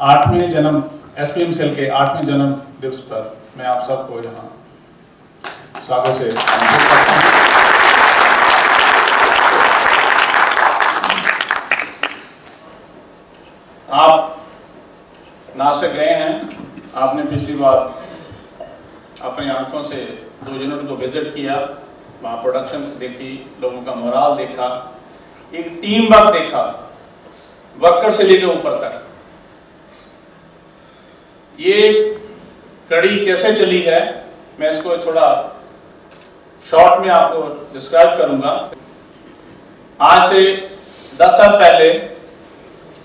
8वें जन्म SPM cell के 8वें जन्म दिवस पर मैं आप सबको यहाँ स्वागत से आप नासिक गए हैं। आपने पिछली बार अपनी आंखों से 2 यूनिट को विजिट किया, वहाँ प्रोडक्शन देखी, लोगों का मोराल देखा, एक टीम वर्क देखा, वर्कर से लेकर ऊपर तक। ये कड़ी कैसे चली है मैं इसको थोड़ा शॉर्ट में आपको डिस्क्राइब करूंगा। आज से 10 साल पहले,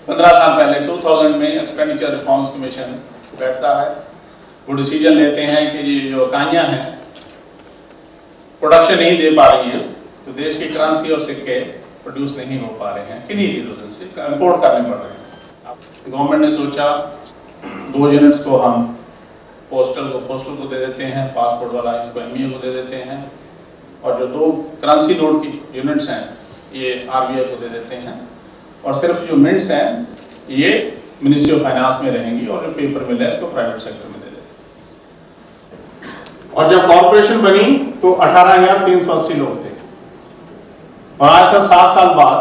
15 साल पहले 2000 में एक्सपेंडिचर रिफॉर्म्स कमीशन बैठता है। वो डिसीजन लेते हैं कि ये जो इकाइयां हैं प्रोडक्शन नहीं दे पा रही हैं, तो देश की करेंसी और सिक्के प्रोड्यूस नहीं हो पा रहे हैं, किन्हीं रीजन से इंपोर्ट करने पड़ रहे हैं। गवर्नमेंट ने सोचा 2 यूनिट्स को हम पोस्टल को दे देते हैं, पासपोर्ट वाला इसको एमईओ को दे देते हैं, और जो 2 करेंसी नोट की यूनिट्स हैं ये आरबीआई को दे देते हैं, और सिर्फ जो मिंट्स हैं ये मिनिस्ट्री ऑफ फाइनेंस में रहेंगी, और जो पेपर मिल है इसको प्राइवेट सेक्टर में दे देते हैं। और जब कॉर्पोरेशन बनी तो 18,380 लोग थे, और आज से 7 साल बाद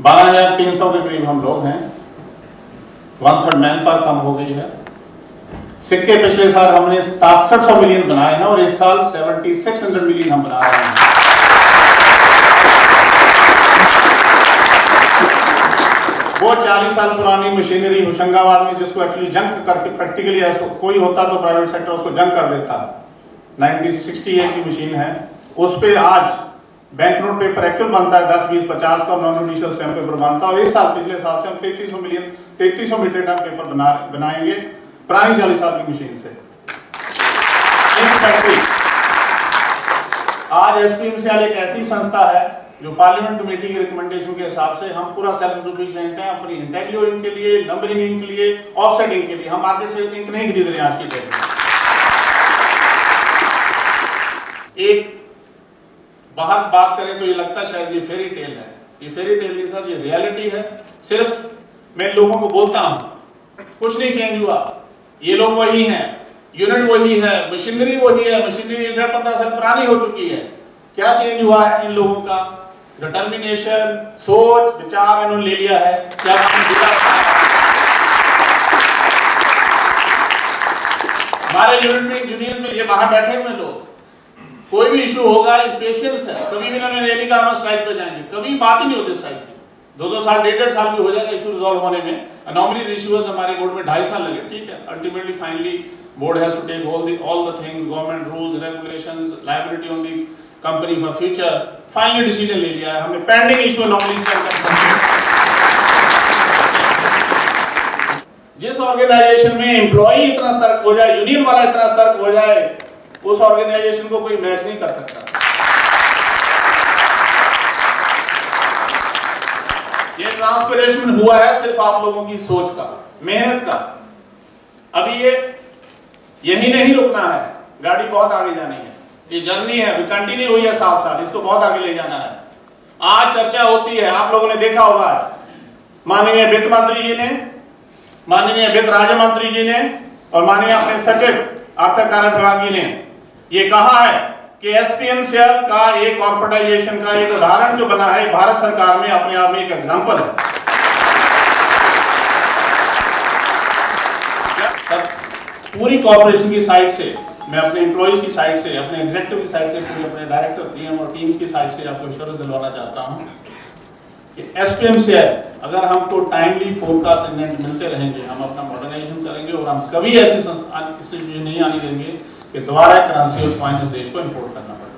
12,300 के करीब हम लोग हैं। 1/3 मैन पावर कम हो गई है। सिक्के पिछले साल हमने 6700 मिलियन बनाए हैं, और इस साल 7600 मिलियन हम बना रहे हैं। वो 40 साल पुरानी मशीनरी होशंगाबाद में, जिसको एक्चुअली जंग करके प्रैक्टिकली कोई होता तो प्राइवेट सेक्टर उसको जंग कर देता, 1968 की मशीन है, उस पर आज बैंक नोट पेपर एक्चुअल बनता है 10, 20, 50 का, नॉन जुडिशियल स्टैम्प पेपर बनता है। और इस साल पिछले साल से हम 3300 मीट्रिक टन पेपर बनाएंगे पुरानी 40 साल की मशीन से। आज एसपीएमसीएल एक ऐसी संस्था है जो पार्लियामेंट कमेटी की रिकमेंडेशन के हिसाब से हम पूरा सेल्फ सफिशिएंट हैं अपनी इंटेग्रियो इंक के लिए, नंबरिंग इंक के लिए, ऑफसेट इंक के लिए। हम मार्केट से इंक नहीं खरीद रहे हैं आज की डेट में। एक बात करें तो ये लगता शायद ये फेरी टेल है, ये फेरी टेल नहीं सर, ये रियलिटी है। सिर्फ मैं लोगों को बोलता हूं कुछ नहीं चेंज हुआ, ये लोग वही हैं, यूनिट वही है, मशीनरी वही है, मशीनरी 15 साल पुरानी हो चुकी है। क्या चेंज हुआ है इन लोगों का? डिटर्मिनेशन, सोच, विचार इन्होंने ले लिया है। क्या हमारे यूनियन में ये बाहर बैठे हुए लोग, कोई भी इशू होगा, पेशेंस है, कभी भी इन्होंने नहीं कहा हम स्ट्राइक पे जाएंगे, कभी बात ही नहीं होती स्ट्राइक की। 2-2 साल, 1.5 साल भी हो जाएगा इशू रिजॉल्व होने में। अनॉमलीज इश्यूज हमारे बोर्ड में 2.5 साल लगे, ठीक है। Ultimately finally board has to take all the things, government rules, regulations, liability on the company for future, finally decision ले लिया है। हमने पेंडिंग इशू अनॉमलीज जिस ऑर्गेनाइजेशन में एम्प्लॉई इतना सतर्क हो जाए, यूनियन वाला इतना सतर्क हो जाए, उस ऑर्गेनाइजेशन को कोई मैच नहीं कर सकता। ये ट्रांसफॉर्मेशन हुआ है सिर्फ आप लोगों की सोच का, मेहनत का। अभी ये यही नहीं रुकना है, गाड़ी बहुत आगे जानी है। ये जर्नी है, कंटिन्यू हुई है 7 साल, इसको बहुत आगे ले जाना है। आज चर्चा होती है, आप लोगों ने देखा होगा, माननीय वित्त मंत्री जी ने, माननीय वित्त राज्य मंत्री जी ने, और माननीय अपने सचिव आर्थिक कार्य विभाग जी ने ये कहा है कि एसपीएमसीएल का एक कॉर्पोरेटाइजेशन का एक उदाहरण जो बना है भारत सरकार में, अपने आप में एक एग्जांपल है। पूरी कॉर्पोरेशन की साइड से, मैं अपने एम्प्लॉइज की साइड से, अपने एग्जीक्यूटिव की साइड से, पूरे अपने डायरेक्टर, पीएम और टीम की साइड से आपको एश्योरेंस दिलवाना चाहता हूं कि एसपीएमसीएल अगर हमको टाइमली फोरकास्ट मिलते रहेंगे, हम अपना मॉडर्नाइजेशन करेंगे, और हम कभी ऐसी सिचुएशन नहीं आने देंगे कि दोबारा करेंसी और कॉइन इस देश को इंपोर्ट करना पड़े।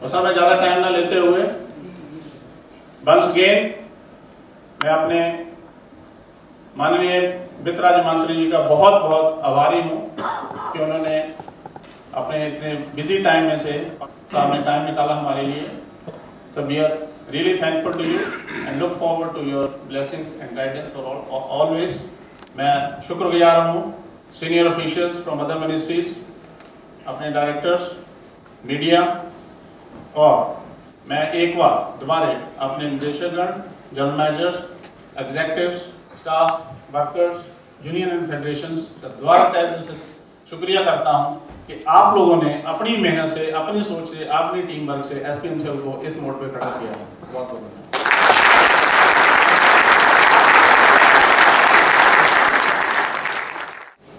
और सब में ज्यादा टाइम ना लेते हुए वंस अगेन मैं अपने माननीय वित्त राज्य मंत्री जी का बहुत बहुत आभारी हूं कि उन्होंने अपने इतने बिजी टाइम में से सामने टाइम निकाला हमारे लिए। So we are really thankful to you and look forward to your blessings and guidance for always. मैं शुक्रगुजार हूँ senior officials from other ministries, अपने डायरेक्टर्स, मीडिया और मैं एक बार दोबारा अपने निदेशकगण, general managers, executives, staff, workers, union and federations का दोबारा तहे दिल से शुक्रिया करता हूं कि आप लोगों ने अपनी मेहनत से, अपनी सोच से, अपनी टीम वर्क से एसपीएम सेल को इस मोड़ पे खड़ा किया है। बहुत बहुत धन्यवाद।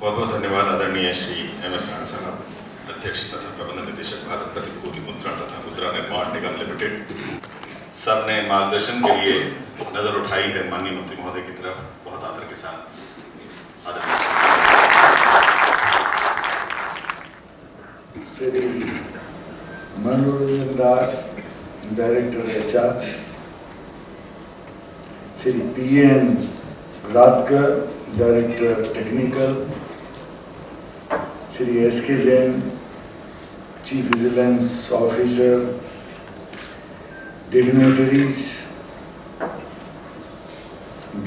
बहुत बहुत धन्यवाद आदरणीय श्री MS राणा साहब, अध्यक्ष तथा प्रबंध निदेशक, भारत प्रतिभूति मुद्रण तथा मुद्रा निर्माण निगम लिमिटेड। सब ने मार्गदर्शन के लिए नजर उठाई है माननीय मंत्री महोदय की तरफ, बहुत आदर के साथ। Shri Manoranjan Das, director HR, Shri PN Ratkar, director technical, Shri SK Jain, chief vigilance officer, dignitaries,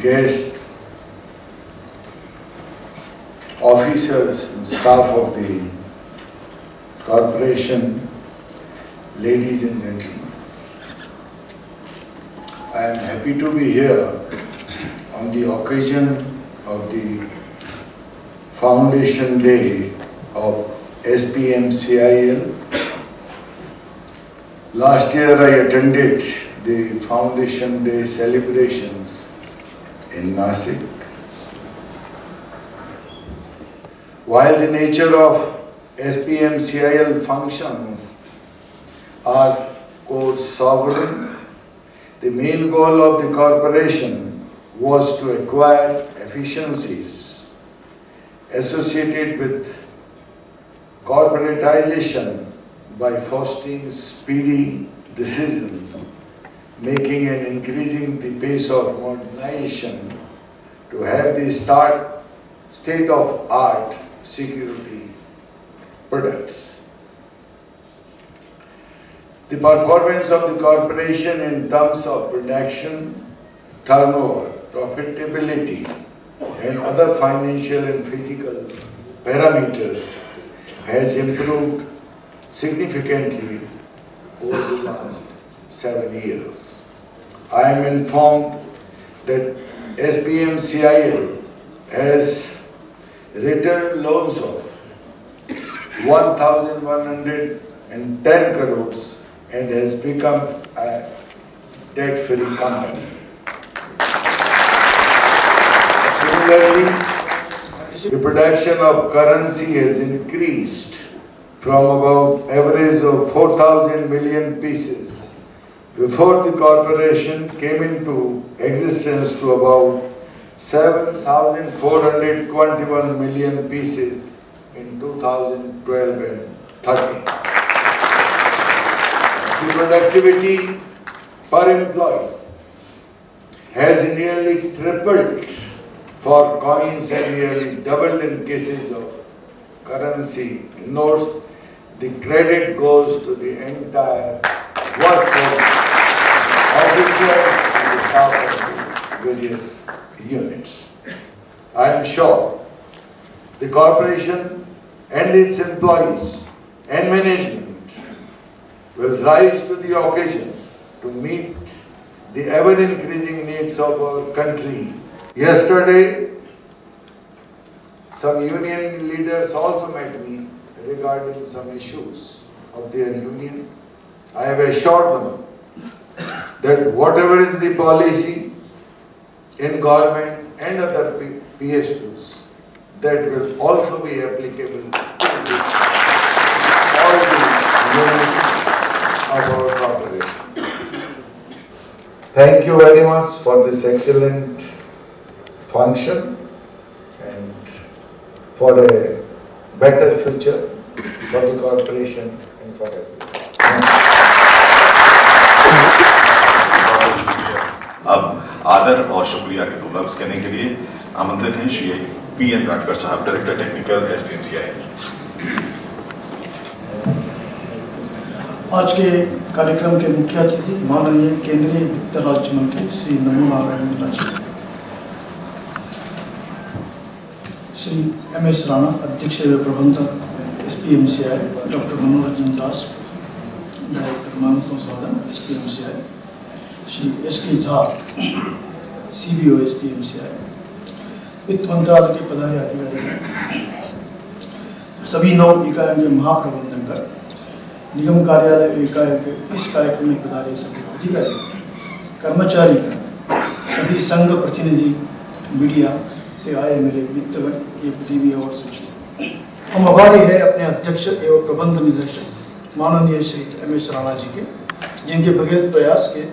guests, officers and staff of the corporation, ladies and gentlemen. I am happy to be here on the occasion of the Foundation Day of SPM-CIL. Last year I attended the Foundation Day celebrations in Nasik. While the nature of SPM-CIL functions are core sovereign, the main goal of the corporation was to acquire efficiencies associated with corporatization by fostering speedy decisions, making and increasing the pace of modernization to have the state-of-art security products. The performance of the corporation in terms of production, turnover, profitability, and other financial and physical parameters has improved significantly over the last 7 years. I am informed that SPM-CIL has returned loans of 1,110 crores and has become a debt-free company. Similarly, the production of currency has increased from about average of 4,000 million pieces before the corporation came into existence to about 7,421 million pieces in 2012 and 13. The productivity per employee has nearly tripled for coins and nearly doubled in cases of currency notes. The credit goes to the entire workforce, officers and the staff of the various units. I am sure the corporation and its employees and management will rise to the occasion to meet the ever-increasing needs of our country. Yesterday, some union leaders also met me regarding some issues of their union. I have assured them that whatever is the policy in government and other PSUs, that will also be applicable to all the units of our corporation. Thank you very much for this excellent function and for a better future for the corporation and for everyone. अब आदर और शुक्रिया के दो लफ्ज कहने के लिए आमंत्रित हैं श्री PN राटकर साहब, डायरेक्टर टेक्निकल SPM-CIL। आज के कार्यक्रम के मुख्य अतिथि माननीय केंद्रीय वित्त राज्य मंत्री श्री नमोनारायण मीना जी, श्री MS राणा, अध्यक्ष प्रबंधक SPM-CIL, डॉक्टर मनोरंजन दास, मानव संसाधन SPMCI, Shri SK Jha CBO SPMCI, वित्त मंत्रालय के पदाधिकारी अधिकारी, सभी 9 इकाइयों के महाप्रबंधनकर, निगम कार्यालय इकाई के इस कार्यक्रम में पधारे सभी अधिकारी, कर्मचारी, सभी संघ प्रतिनिधि, मीडिया से आए मेरे मित्रगण, टीवी और सचिव। हम आभारी है अपने अध्यक्ष एवं प्रबंध निदेशक माननीय श्री MS राणा जी के, जिनके भगीरथ प्रयास के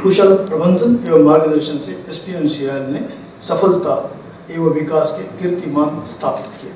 कुशल प्रबंधन एवं मार्गदर्शन से SPMCI ने सफलता एवं विकास के कीर्तिमान स्थापित किए।